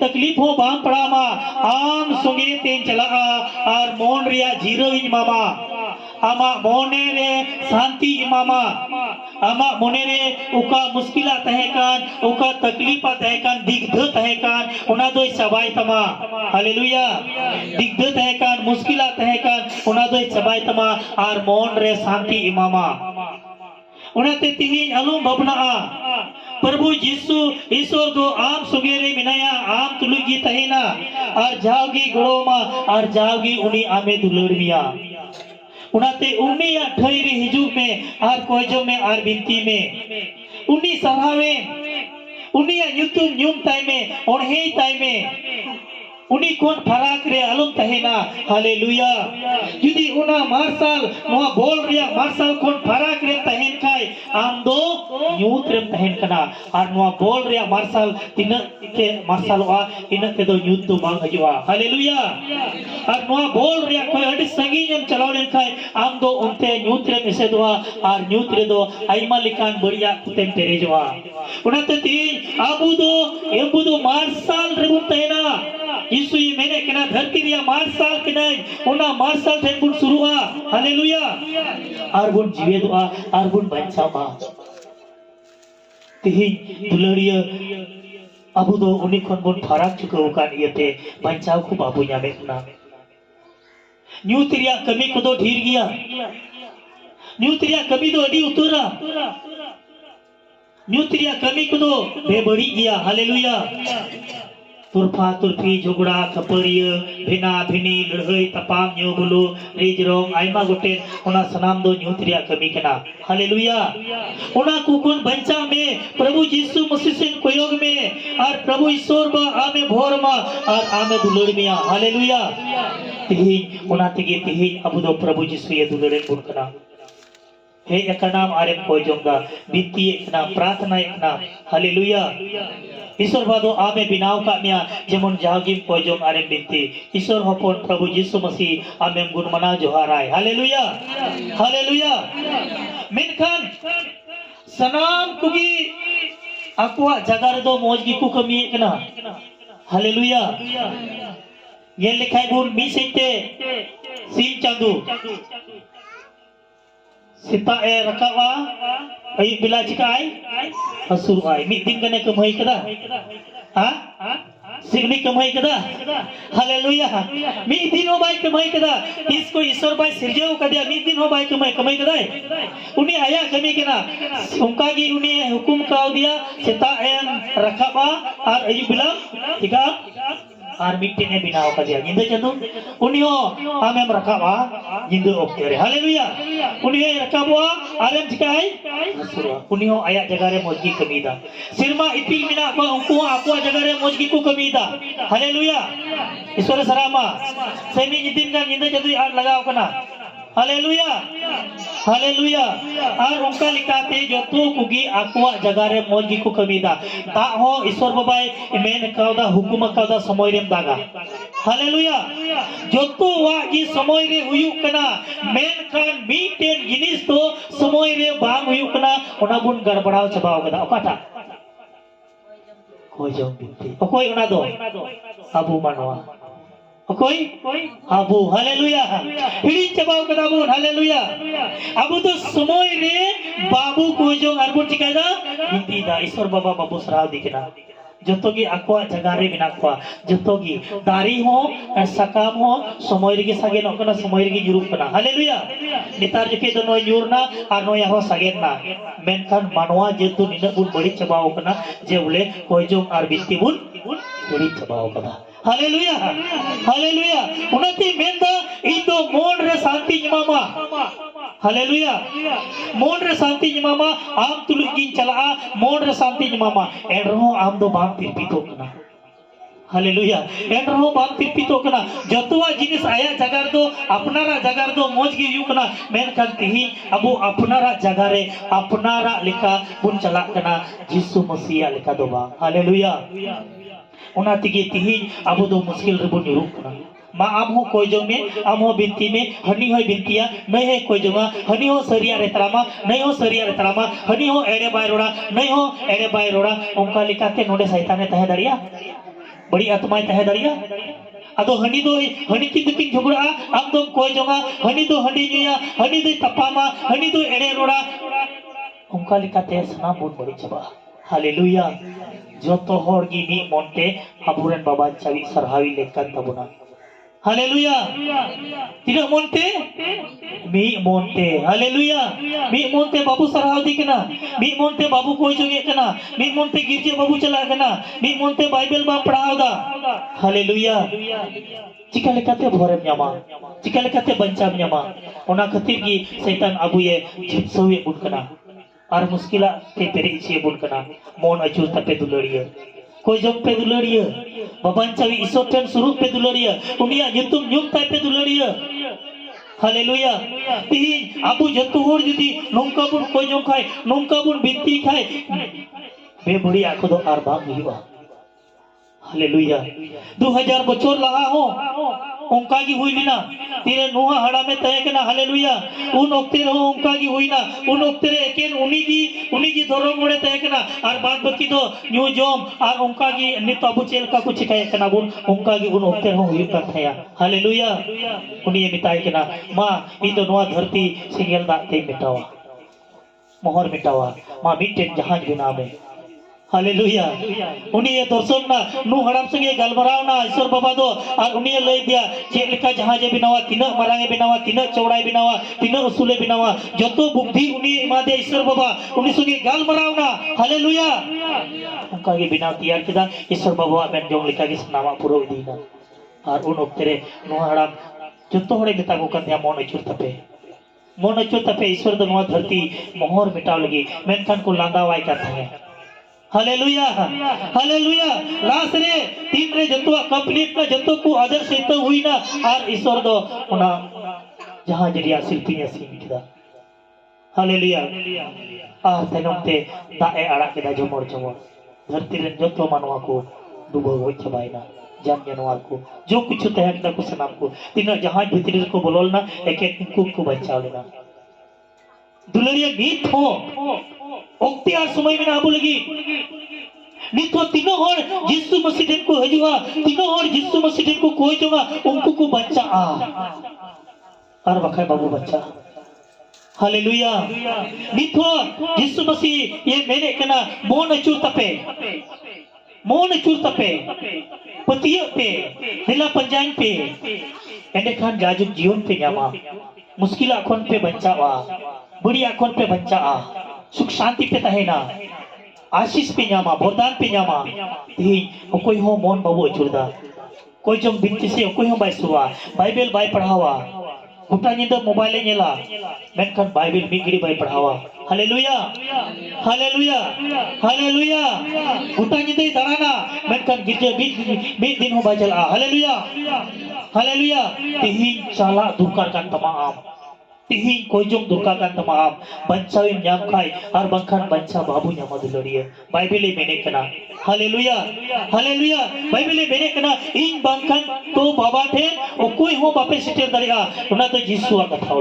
तकलीफ हो बाम पड़ा मा आम संगे तेन चला और मोन रिया जीरो इमामा आमा मोने रे शांति इमामा आमा मोने रे उका मुश्किला तहेकान उका तकलीफा तहेकान दिग्ध तहेकान उना दो सबाई तमा हालेलुया दिग्ध तहेकान मुश्किला तहेकान उना दो सबाई तमा और मोन रे शांति इमामा उनाते तिहिन अलुम भवना प्रभु यीशु ईश्वर दो आम सुगेरे मिनाया आम तुलुगी तहेना और जाओगी गड़ोमा और जाओगी उनी आमे दुलड़मिया उनाते उन्नी या ठहरी हिजुग में और कोयजो में और बिनती में उन्नी सभावे उन्नी या यूट्यूब न्यूम टाइम में और हे टाइम में उन्हीं कौन फराक रे अलम तहेना हालेलुया जुदी उना मार्शल नोआ बोल रिया मार्शल कौन फराक रे तहेन खाय आम दो न्यूत रे तहेन कना और नोआ बोल रिया मार्शल तिन के मार्शल वा इन के दो न्यूत तो बांग हजुआ हालेलुया और नोआ बोल रिया कोई अड़ी संगीन एम चलाव लेन खाय आम दो उनते न्यूत रे मिसे दोआ और न्यूत रे दो आइमा लिकान बढ़िया कुतेम पेरेजवा उनाते तीन आबू दो मार्शल रे बुन तहेना यीशु ये मैंने कना धरती रिया मार्शल कना उना मार्शल थे बुन शुरुआ हालेलुया और बुन जीवे दुआ और बुन बचावा तिही दुलड़िया अबू दो उन्हीं खन बुन फराक चुका उकान येते बचाव को बाबू यामे ना न्यू तिरिया कमी को दो ढीर गया न्यू तिरिया कमी दो अड़ी उतरा न्यू तिरिया कमी को दो बेबड़ी गया हालेलुया तुरफा तुरफी झगड़ा खपरिया भिना भिनी लड़हई तपाम न्यू बुलु रिजरोंग आइमा गोटे उना सनाम दो न्यूत्रिया कमी कना हालेलुया उना कुकुन बंचा में प्रभु यीशु मसीह से कोयोग में और प्रभु ईश्वर बा आमे भोर मा और आमे दुलड़ मिया हालेलुया तिही उना तिगे तिही अबु दो प्रभु यीशु ये दुलड़े बुन कना हे एक नाम आरे कोयजोंगा बिनती एक नाम प्रार्थना एक नाम हालेलुया ईश्वर बादो आमे बिनाव का मिया जेमन जागिम कोयजों आरे बिनती ईश्वर हपन प्रभु यीशु मसीह आमे गुणमना जोहाराय हालेलुया हालेलुया मेनखान सनाम कुगी अकुआ जगार दो मौजगी कु कमी कना हालेलुया ये लिखाई बुन मी सेते सीन चांदू सिता ए रकावा आई बिला चिकाई हसुर आई मी दिन कने कमाई कदा हां सिगनी कमाई कदा हालेलुया मी दिन हो बाई कमाई कदा इसको ईश्वर बाई सिरजेव कदिया मी दिन हो बाई कमाई कदा उनी आया कमी केना उनका की उनी हुकुम का दिया सिता एम रकावा और आई बिला चिका और मिट्टी ने बिनाव का दिया जिंदे चंदू उन्हीं आमे रखावा जिंदे ओके रे हालेलुया उन्हीं रखावा आरे जिकाई उन्हीं आया जगह रे मौजगी कमीदा सिरमा इपिल मिना को उनको आपको जगह रे मौजगी को कमीदा हालेलुया ईश्वर सरामा सेमी जिदिन का जिंदे चंदू यार लगाओ कना हालेलुया हालेलुया और उनका लिखाते जो तो कुगी आकुआ जगह रे मौजगी को कमीदा ता हो ईश्वर बाबाई मेन कावदा हुकुम कावदा समय रेम दागा हालेलुया जो तो वागी समय रे हुयु कना मेन खान मीटेन जिनिस तो समय रे बांग हुयु कना ओना बुन गड़बड़ाव चबाव कदा ओकाटा कोई जो बिनती ओकोई ओना दो अबू मनवा कोई अबू हालेलुया हिड़ी चबाव कदा बुन हालेलुया अबू तो समय रे बाबू को जो अरबुन चिकादा बिनती दा ईश्वर बाबा बाबू सराव दिकना जतोगी आकुआ जगह रे बिना कुआ जतोगी दारी हो सकाम हो समय रे सागे नकना समय रे जुरुप कना हालेलुया नितार जके दो नय जुरना और नय हो सागे ना मेनखान मानवा जेतु निना बुन बड़ी चबाव कना जे बोले कोयजों और बिनती बुन बड़ी चबाव कना हालेलुया हालेलुया उनती मेंदा इदो मोन रे शांति जमामा हालेलुया मोन रे शांति जमामा आम तुलुगिन चला मोन रे शांति जमामा एनरो आम दो बाम तिरपितो कना हालेलुया एनरो बाम तिरपितो कना जतुआ जिनिस आया जगार दो अपनारा जगार दो मौजगी यु कना मेन खान तिही अबो अपनारा जगार रे अपनारा लिखा बुन चला कना यीशु मसीह लिखा दो बा हालेलुया उना तिगे तिही अबो दो मुश्किल रे बुन युरुक कना मा आम हो कोई जो में आम हो बिनती में हनी हो बिनतिया नहीं है कोई जो हनी हो सरिया रे तरामा नहीं हो सरिया रे तरामा हनी हो एड़े बाय रोड़ा नहीं हो एड़े बाय रोड़ा उनका लिखाते नोडे शैताने तहे दरिया बड़ी आत्मा तहे दरिया अदो हनी की दुकिन झगड़ा आम दो कोई जोंगा हनी दो हनी नुया हनी दो तपामा हनी दो एड़े रोड़ा उनका लिखाते सना बुन बड़ी चबा हालेलुया जोतो होर गी मी मोंटे अबुरन बाबा चावी सरहावी लेकन तबुना हालेलुया तिना मोंटे मी मोंटे हालेलुया मी मोंटे बाबू सरहाव दी कना मी मोंटे बाबू कोई जोगे कना मी मोंटे गिरजे बाबू चला कना मी मोंटे बाइबल बा पढ़ाव दा हालेलुया चिका लेकाते भोरेम ᱧᱟᱢᱟ चिका लेकाते बंचाम ᱧᱟᱢᱟ ओना खातिर गी शैतान अबुये झिपसोवे बुन कना और मुश्किला ते पेरे इचे बुन कना मोन अचूर तपे दुलड़िया कोई जम पे दुलड़िया बाबान चावी ईश्वर ठन स्वरूप पे दुलड़िया उनिया युतुम ᱧᱩᱢ ताय पे दुलड़िया हालेलुया तीन आबू जतो होर जुदी नोंका बुन कोई जम खाय नोंका बुन बिनती खाय बेबड़ी आखो दो आर बांग हुआ हालेलुया 2000 बछर लहा हो उनका की हुई ना तीरे नोहा हड़ा में तय के ना हालेलुया उन ओक्ते रहो उनका की हुई ना उन ओक्ते रे एकेन उनी की धोरो मोड़े तय के ना और बाद बाकी तो न्यू जोम और उनका की नित अबु चेल का कुछ कहे के ना बुन उनका की उन ओक्ते रहो हुई कर थया हालेलुया उनी ये मिताई के ना मां ई तो नोआ धरती सिंगल दा ते मिटावा मोहर मिटावा मां मिटे जहाज बिना में हालेलुया उनी ये दर्शन ना नु हड़ाम संगे गलमराव ना ईश्वर बाबा दो और उनी ये लई दिया चेक लेका जहाजे बिनावा तिना मारांगे बिनावा तिना चौड़ाई बिनावा तिना उसूले बिनावा जतो बुद्धि उनी एमा दे ईश्वर बाबा उनी संगे गलमराव ना हालेलुया उनका के बिना तैयार किदा ईश्वर बाबा मेन जोंग लेका के सनामा पुरो दीना और उन ओक्तेरे नु हड़ाम जतो हड़े मिता को कन्या मन अचुर तपे ईश्वर दो नोआ धरती मोहर मिटाव लगी मेनखान को लांदावाई करता है हालेलुया हालेलुया लास्ट रे तीन रे जतो कंप्लीट ना जतो को आदर सहित हुई ना और ईश्वर दो ओना जहां जरिया शिल्पी ने सीमितदा हालेलुया आ तनमते दाए आड़ा केदा जमोर धरती रे जतो मानवा को डूबो हो छबाइना जान जानवर को जो कुछ तहकदा को सनाम को तीन जहां भीतर को बोलल ना एक एक को बचाव लेना दुलरिया नीत हो ओक्ति आर समय में आबू लगी नीत हो तीनों हर यीशु मसीह को हजुआ तीनों हर यीशु मसीह को कोई जोगा उनको को बच्चा आ और बखाय बाबू बच्चा हालेलुया नीत हो यीशु मसीह ये मैंने कहना मोन अचूर तपे पतिया पे हिला पंजांग पे एंडे खान जाजुक जीवन पे न्यामा मुश्किल आखोन पे बच्चावा बुरी आखोन पे बच्चा सुख शांति पे तहेना आशीष पे न्यामा वरदान पे न्यामा ती कोई हो मोन बाबू अचुरदा कोई जम बिनती से कोई हो बाय सुवा बाइबल बाय पढ़ावा गोटा निंदा मोबाइल नेला मेनखान बाइबल मिगड़ी बाय पढ़ावा हालेलुया हालेलुया हालेलुया गोटा निंदा दाना मेनखान गिरजे बीत दिन हो बाय चला हालेलुया हालेलुया तिही चाला दुकार का तमाम तिही कोई जो दुका का तमाम बच्चावी न्याम खाई और बंखान बच्चा बाबू न्यामा दुलड़िया बाइबले मेने कना हालेलुया हालेलुया बाइबले मेने कना इन बंखान तो बाबा थे ओ कोई हो बापे सिटर दरिया उना तो यीशु का कथा